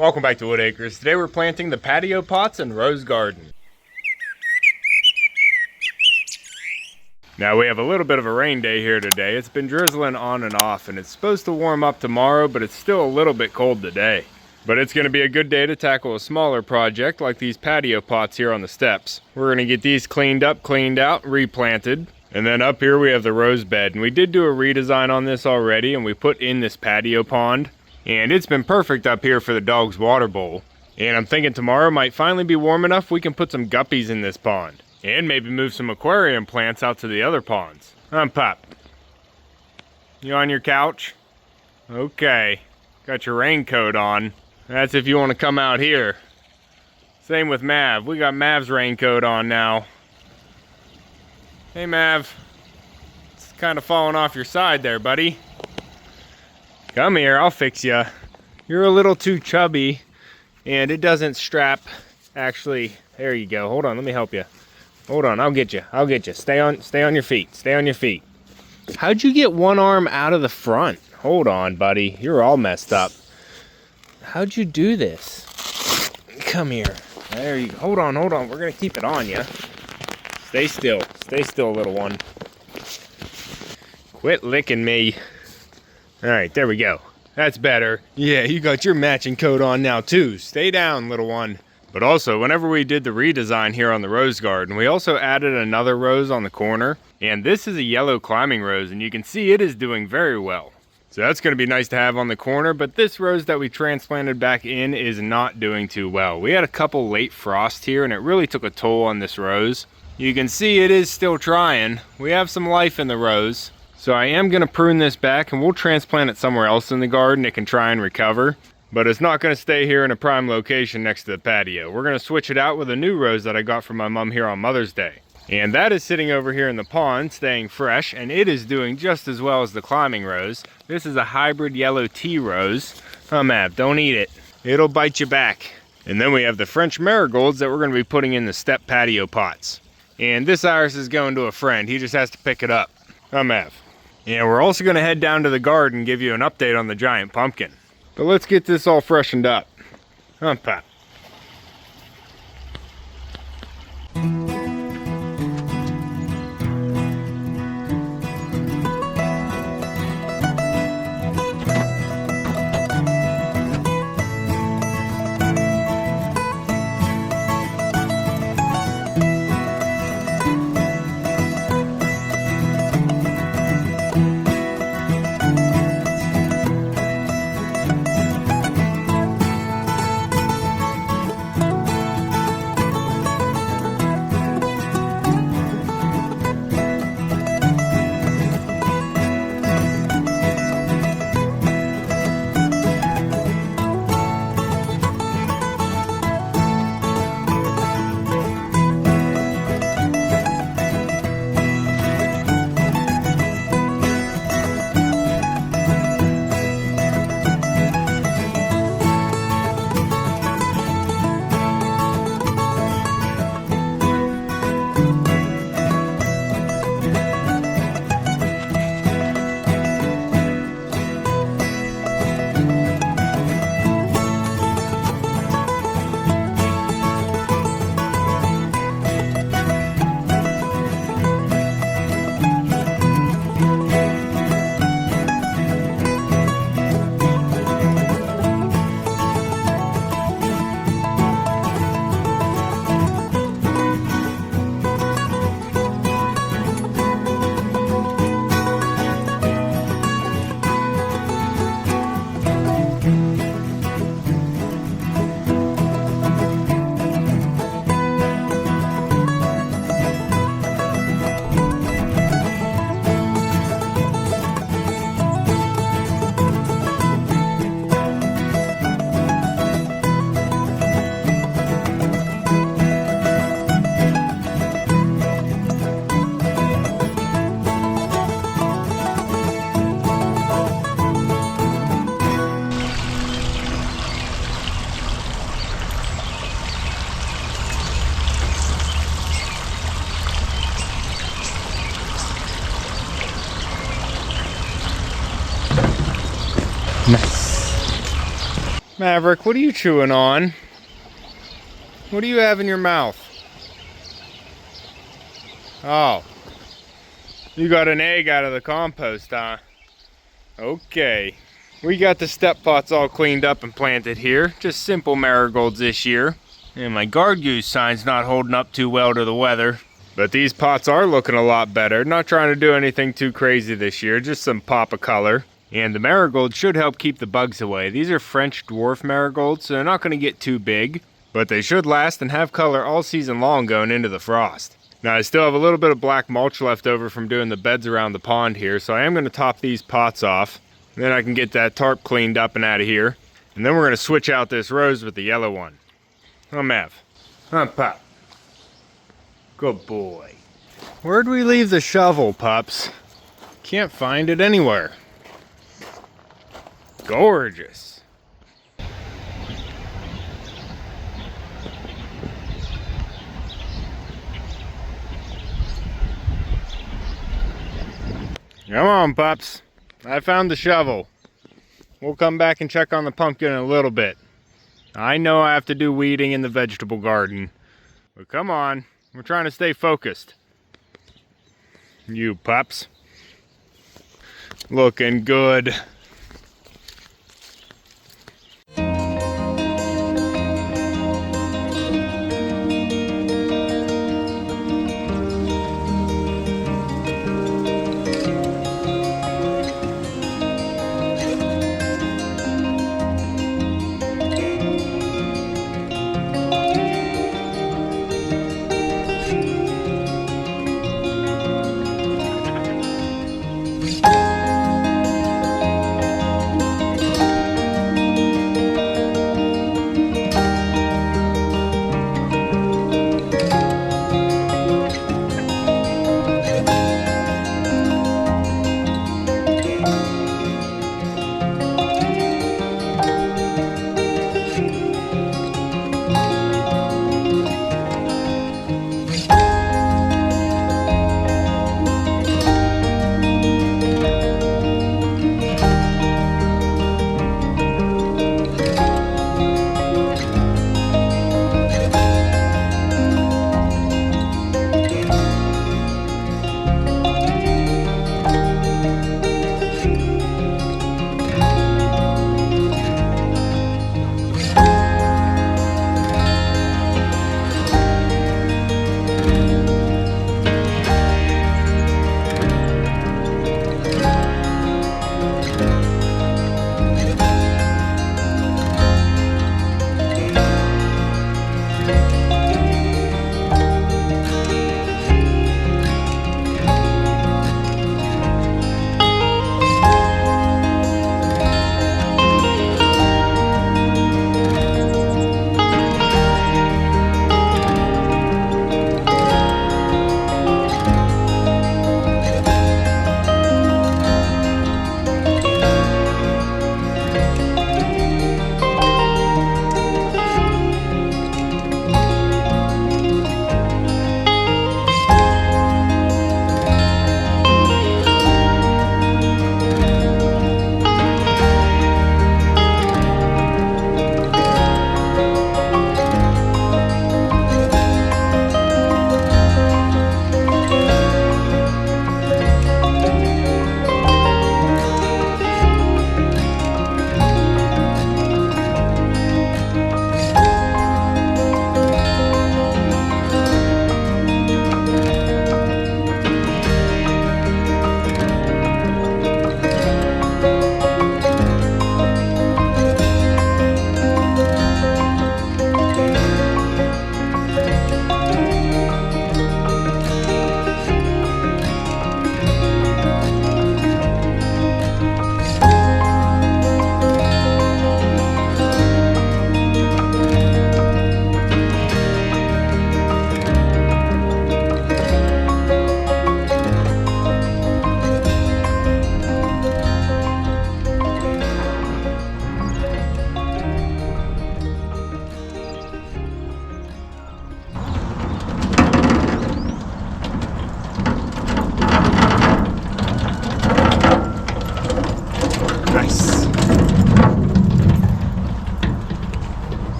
Welcome back to Wood Acres. Today we're planting the patio pots and rose garden. Now we have a little bit of a rain day here today. It's been drizzling on and off and it's supposed to warm up tomorrow, but it's still a little bit cold today. But it's going to be a good day to tackle a smaller project like these patio pots here on the steps. We're going to get these cleaned up, cleaned out, replanted. And then up here we have the rose bed. And we did do a redesign on this already and we put in this patio pond. And it's been perfect up here for the dog's water bowl. And I'm thinking tomorrow might finally be warm enough we can put some guppies in this pond. And maybe move some aquarium plants out to the other ponds. Pup. You on your couch? Okay. Got your raincoat on. That's if you want to come out here. Same with Mav. We got Mav's raincoat on now. Hey Mav. It's kind of falling off your side there, buddy. Come here, I'll fix you. You're a little too chubby and it doesn't strap. Actually, there you go. Hold on, let me help you. Hold on, I'll get you. I'll get you. Stay on your feet. Stay on your feet. How'd you get one arm out of the front? Hold on, buddy. You're all messed up. How'd you do this? Come here. There you go. Hold on. We're gonna keep it on you. Stay still. Stay still, little one. Quit licking me. Alright, there we go. That's better. Yeah, you got your matching coat on now too. Stay down, little one. But also, whenever we did the redesign here on the rose garden, we also added another rose on the corner. And this is a yellow climbing rose, and you can see it is doing very well. So that's going to be nice to have on the corner, but this rose that we transplanted back in is not doing too well. We had a couple late frosts here, and it really took a toll on this rose. You can see it is still trying. We have some life in the rose. So I am going to prune this back and we'll transplant it somewhere else in the garden. It can try and recover, but it's not going to stay here in a prime location next to the patio. We're going to switch it out with a new rose that I got from my mom here on Mother's Day. And that is sitting over here in the pond, staying fresh, and it is doing just as well as the climbing rose. This is a hybrid yellow tea rose. Mav, don't eat it. It'll bite you back. And then we have the French marigolds that we're going to be putting in the step patio pots. And this iris is going to a friend. He just has to pick it up. Mav. And we're also going to head down to the garden and give you an update on the giant pumpkin. But let's get this all freshened up. Pop. Maverick, what are you chewing on? What do you have in your mouth? Oh. You got an egg out of the compost, huh? Okay. We got the step pots all cleaned up and planted here. Just simple marigolds this year. And my guard goose sign's not holding up too well to the weather. But these pots are looking a lot better. Not trying to do anything too crazy this year, just some pop of color. And the marigolds should help keep the bugs away. These are French dwarf marigolds, so they're not going to get too big. But they should last and have color all season long going into the frost. Now I still have a little bit of black mulch left over from doing the beds around the pond here, so I am going to top these pots off. Then I can get that tarp cleaned up and out of here. And then we're going to switch out this rose with the yellow one. Oh, Mav. Huh, Pop. Good boy. Where'd we leave the shovel, pups? Can't find it anywhere. Gorgeous. Come on, pups. I found the shovel. We'll come back and check on the pumpkin in a little bit. I know I have to do weeding in the vegetable garden, but come on, we're trying to stay focused. You pups. Looking good.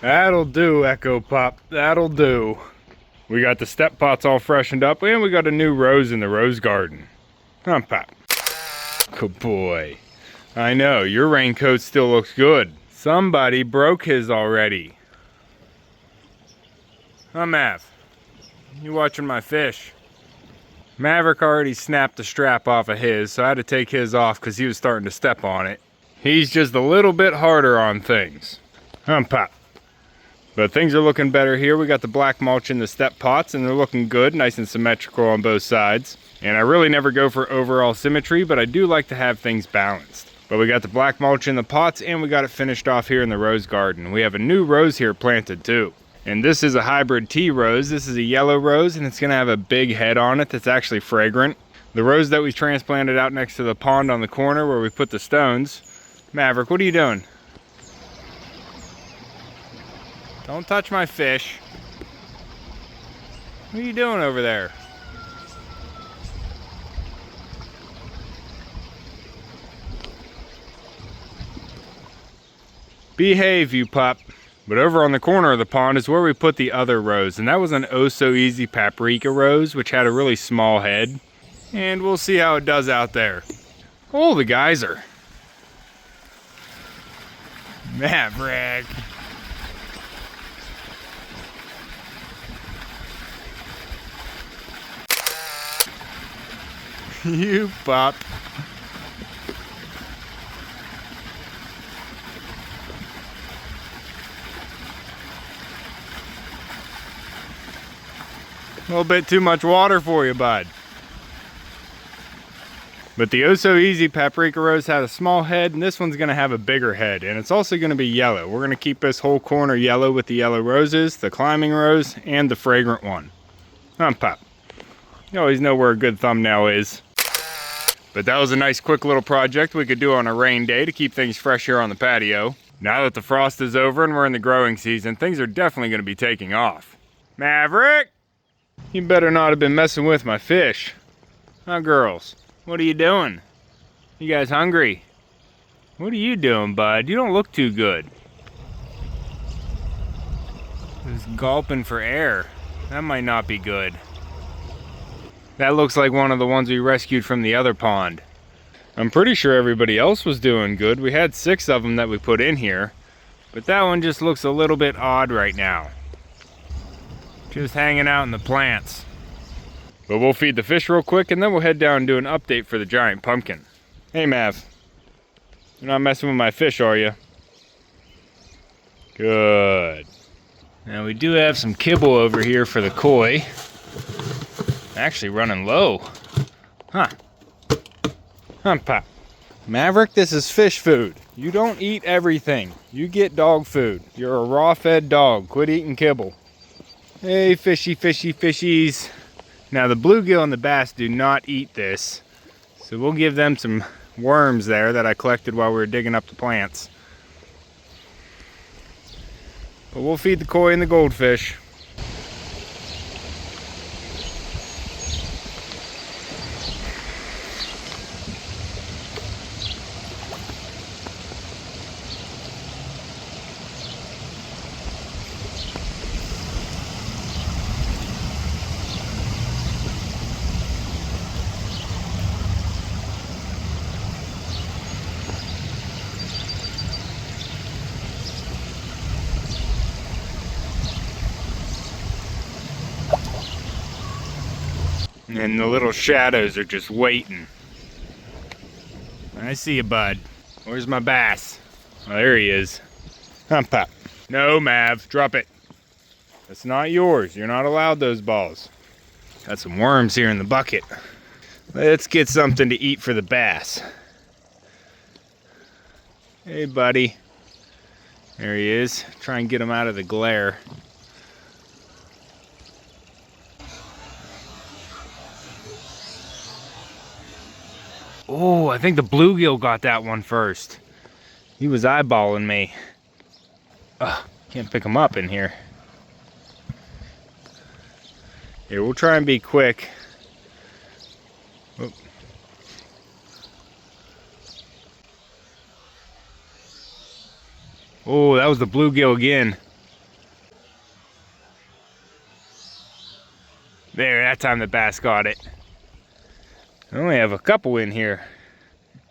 That'll do, Echo Pop. That'll do. We got the step pots all freshened up, and we got a new rose in the rose garden. Huh, Pop? Good boy. I know, your raincoat still looks good. Somebody broke his already. Huh, Mav? You watching my fish? Maverick already snapped the strap off of his, so I had to take his off because he was starting to step on it. He's just a little bit harder on things. Huh, Pop? But things are looking better here. We got the black mulch in the step pots, and they're looking good, nice and symmetrical on both sides. And I really never go for overall symmetry, but I do like to have things balanced. But we got the black mulch in the pots, and we got it finished off here in the rose garden. We have a new rose here planted too. And this is a hybrid tea rose. This is a yellow rose, and it's gonna have a big head on it that's actually fragrant. The rose that we transplanted out next to the pond on the corner where we put the stones. Maverick, what are you doing? Don't touch my fish. What are you doing over there? Behave, you pup. But over on the corner of the pond is where we put the other rose, and that was an oh-so-easy paprika rose, which had a really small head. And we'll see how it does out there. Oh, the geyser. Maverick. You pup. A little bit too much water for you, bud. But the oh-so-easy paprika rose had a small head, and this one's going to have a bigger head, and it's also going to be yellow. We're going to keep this whole corner yellow with the yellow roses, the climbing rose, and the fragrant one. Pop. You always know where a good thumbnail is. But that was a nice quick little project we could do on a rain day to keep things fresh here on the patio. Now that the frost is over and we're in the growing season, things are definitely going to be taking off. Maverick! You better not have been messing with my fish. Huh, girls? What are you doing? You guys hungry? What are you doing, bud? You don't look too good. Just gulping for air. That might not be good. That looks like one of the ones we rescued from the other pond. I'm pretty sure everybody else was doing good. We had 6 of them that we put in here, but that one just looks a little bit odd right now. Just hanging out in the plants. But we'll feed the fish real quick, and then we'll head down and do an update for the giant pumpkin. Hey, Mav. You're not messing with my fish, are you? Good. Now we do have some kibble over here for the koi. Actually running low. Huh. Pop. Maverick, this is fish food. You don't eat everything. You get dog food. You're a raw-fed dog. Quit eating kibble. Hey, fishy, fishy, fishies. Now the bluegill and the bass do not eat this. So we'll give them some worms there that I collected while we were digging up the plants. But we'll feed the koi and the goldfish. And the little shadows are just waiting. I see you, bud. Where's my bass? Oh, there he is. Pop. No, Mav, drop it. That's not yours. You're not allowed those balls. Got some worms here in the bucket. Let's get something to eat for the bass. Hey, buddy. There he is. Try and get him out of the glare. Oh, I think the bluegill got that one first. He was eyeballing me. Ugh, can't pick him up in here. Here, we'll try and be quick. Oh. Oh, that was the bluegill again. There, that time the bass got it. I only have a couple in here.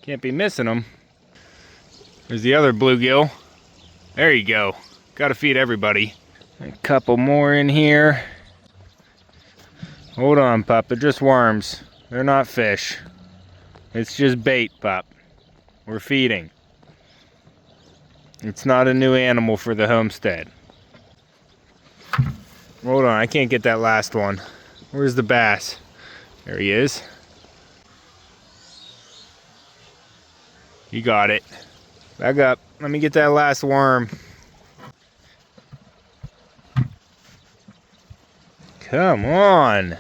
Can't be missing them. There's the other bluegill. There you go. Gotta feed everybody. A couple more in here. Hold on, pup. They're just worms. They're not fish. It's just bait, pup. We're feeding. It's not a new animal for the homestead. Hold on, I can't get that last one. Where's the bass? There he is. You got it. Back up. Let me get that last worm. Come on.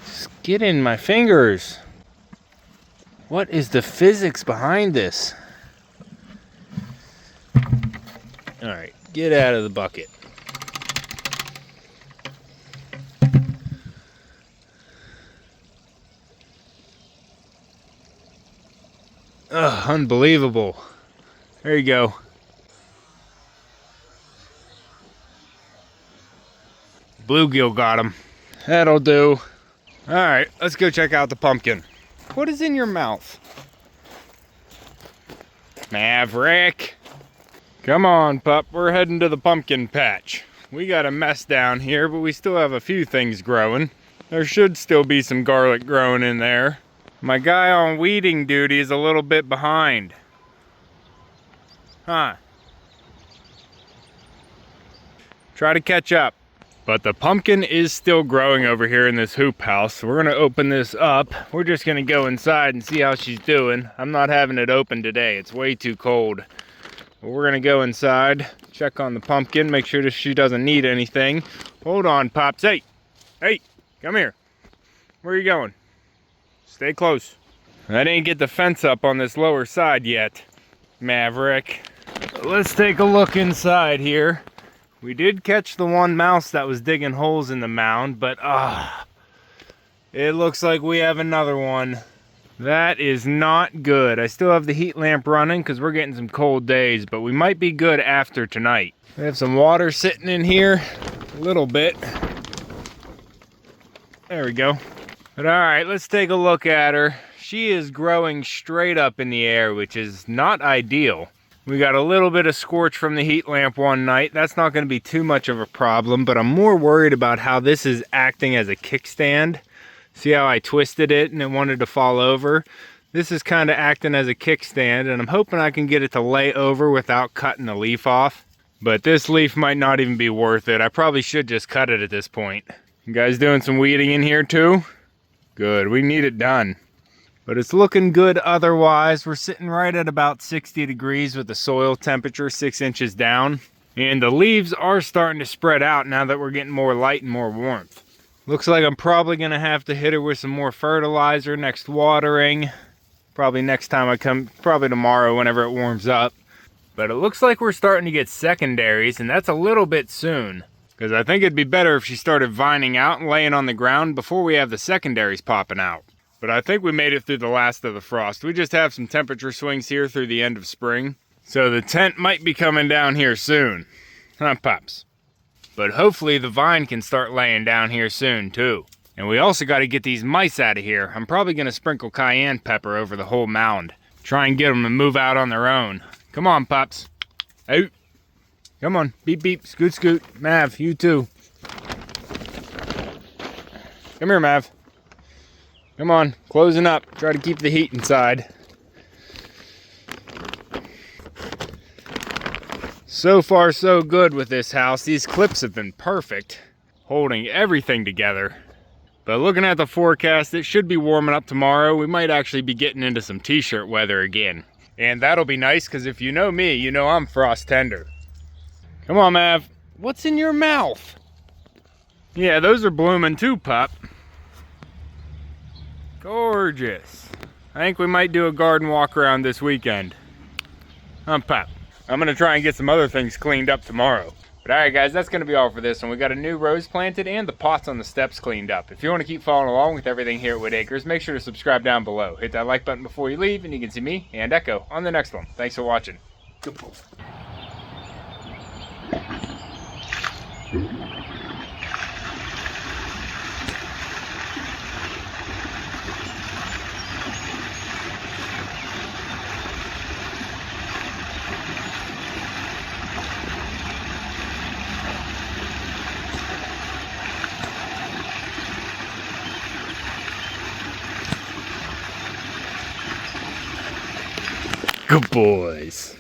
Just get in my fingers. What is the physics behind this? Alright, get out of the bucket. Ugh, unbelievable. There you go. Bluegill got him. That'll do. Alright, let's go check out the pumpkin. What is in your mouth? Maverick. Come on, pup. We're heading to the pumpkin patch. We got a mess down here, but we still have a few things growing. There should still be some garlic growing in there. My guy on weeding duty is a little bit behind. Huh. Try to catch up. But the pumpkin is still growing over here in this hoop house. So we're gonna open this up. We're just gonna go inside and see how she's doing. I'm not having it open today. It's way too cold. But we're gonna go inside, check on the pumpkin, make sure that she doesn't need anything. Hold on, Pops. Hey, hey, come here. Where are you going? Stay close. I didn't get the fence up on this lower side yet, Maverick. Let's take a look inside here. We did catch the one mouse that was digging holes in the mound, but it looks like we have another one. That is not good. I still have the heat lamp running because we're getting some cold days, but we might be good after tonight. We have some water sitting in here, a little bit. There we go. But all right, let's take a look at her. She is growing straight up in the air, which is not ideal. We got a little bit of scorch from the heat lamp one night. That's not going to be too much of a problem, but I'm more worried about how this is acting as a kickstand. See how I twisted it and it wanted to fall over? This is kind of acting as a kickstand, and I'm hoping I can get it to lay over without cutting the leaf off. But this leaf might not even be worth it. I probably should just cut it at this point. You guys doing some weeding in here too? Good, we need it done. But it's looking good otherwise. We're sitting right at about 60 degrees with the soil temperature 6 inches down. And the leaves are starting to spread out now that we're getting more light and more warmth. Looks like I'm probably gonna have to hit her with some more fertilizer next watering. Probably next time I come, probably tomorrow whenever it warms up. But it looks like we're starting to get secondaries, and that's a little bit soon. Because I think it'd be better if she started vining out and laying on the ground before we have the secondaries popping out. But I think we made it through the last of the frost. We just have some temperature swings here through the end of spring. So the tent might be coming down here soon. Huh, Pops? But hopefully the vine can start laying down here soon too. And we also got to get these mice out of here. I'm probably going to sprinkle cayenne pepper over the whole mound. Try and get them to move out on their own. Come on, Pops. Out. Come on, beep beep, scoot scoot. Mav, you too. Come here, Mav. Come on, closing up. Try to keep the heat inside. So far so good with this house. These clips have been perfect, holding everything together. But looking at the forecast, it should be warming up tomorrow. We might actually be getting into some t-shirt weather again. And that'll be nice, because if you know me, you know I'm frost tender. Come on, Mav. What's in your mouth? Yeah, those are blooming too, pup. Gorgeous. I think we might do a garden walk around this weekend. Huh, pup? I'm gonna try and get some other things cleaned up tomorrow. But alright guys, that's gonna be all for this one. We got a new rose planted and the pots on the steps cleaned up. If you want to keep following along with everything here at Whitt Acres, make sure to subscribe down below. Hit that like button before you leave and you can see me and Echo on the next one. Thanks for watching. Good pull. Good boys.